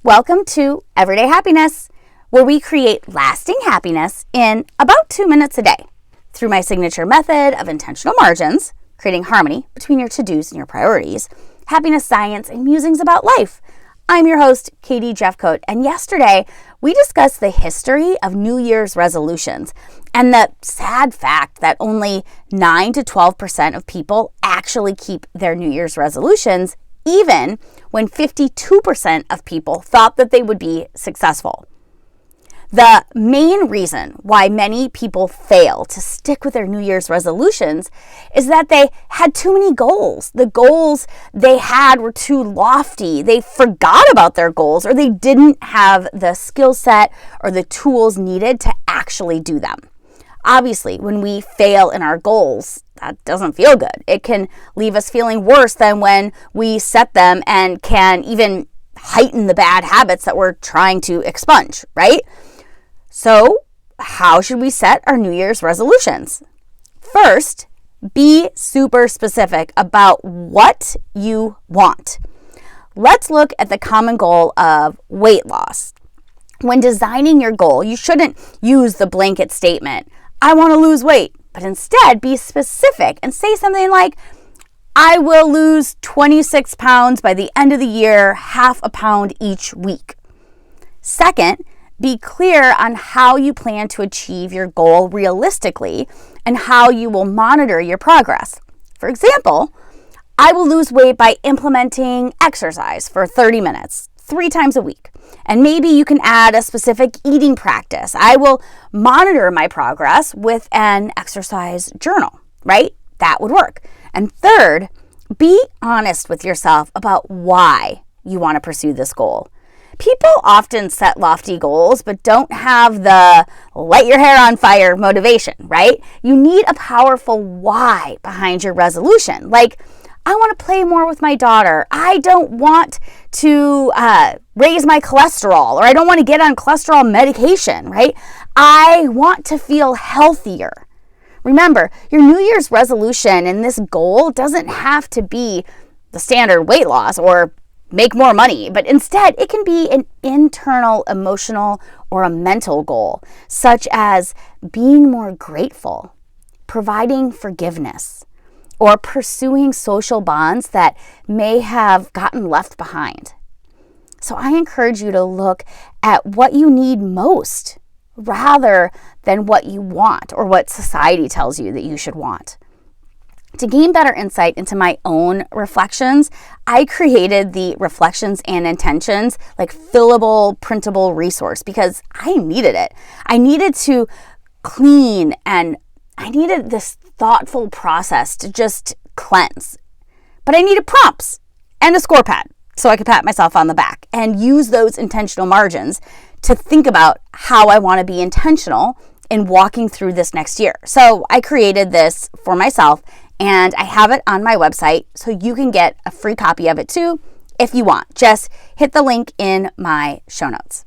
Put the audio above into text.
Welcome to Everyday Happiness, where we create lasting happiness in about 2 minutes a day through my signature method of intentional margins, creating harmony between your to-dos and your priorities, happiness science, and musings about life. I'm your host, Katie Jeffcoat, and yesterday we discussed the history of New Year's resolutions and the sad fact that only 9 to 12% of people actually keep their New Year's resolutions, even when 52% of people thought that they would be successful. The main reason why many people fail to stick with their New Year's resolutions is that they had too many goals. The goals they had were too lofty. They forgot about their goals, or they didn't have the skill set or the tools needed to actually do them. Obviously, when we fail in our goals, that doesn't feel good. It can leave us feeling worse than when we set them and can even heighten the bad habits that we're trying to expunge, right? So, how should we set our New Year's resolutions? First, be super specific about what you want. Let's look at the common goal of weight loss. When designing your goal, you shouldn't use the blanket statement, I want to lose weight, but instead be specific and say something like, I will lose 26 pounds by the end of the year, half a pound each week. Second, be clear on how you plan to achieve your goal realistically and how you will monitor your progress. For example, I will lose weight by implementing exercise for 30 minutes, 3 times a week. And maybe you can add a specific eating practice. I will monitor my progress with an exercise journal, right? That would work. And third, be honest with yourself about why you want to pursue this goal. People often set lofty goals, but don't have the light your hair on fire motivation, right? You need a powerful why behind your resolution. Like, I want to play more with my daughter. I don't want to raise my cholesterol, or I don't want to get on cholesterol medication, right? I want to feel healthier. Remember, your New Year's resolution and this goal doesn't have to be the standard weight loss or make more money, but instead it can be an internal, emotional, or a mental goal, such as being more grateful, providing forgiveness, or pursuing social bonds that may have gotten left behind. So I encourage you to look at what you need most rather than what you want or what society tells you that you should want. To gain better insight into my own reflections, I created the Reflections and Intentions, like fillable, printable resource because I needed it. I needed to clean and I needed this thoughtful process to just cleanse. But I needed prompts and a score pad so I could pat myself on the back and use those intentional margins to think about how I want to be intentional in walking through this next year. So I created this for myself and I have it on my website so you can get a free copy of it too if you want. Just hit the link in my show notes.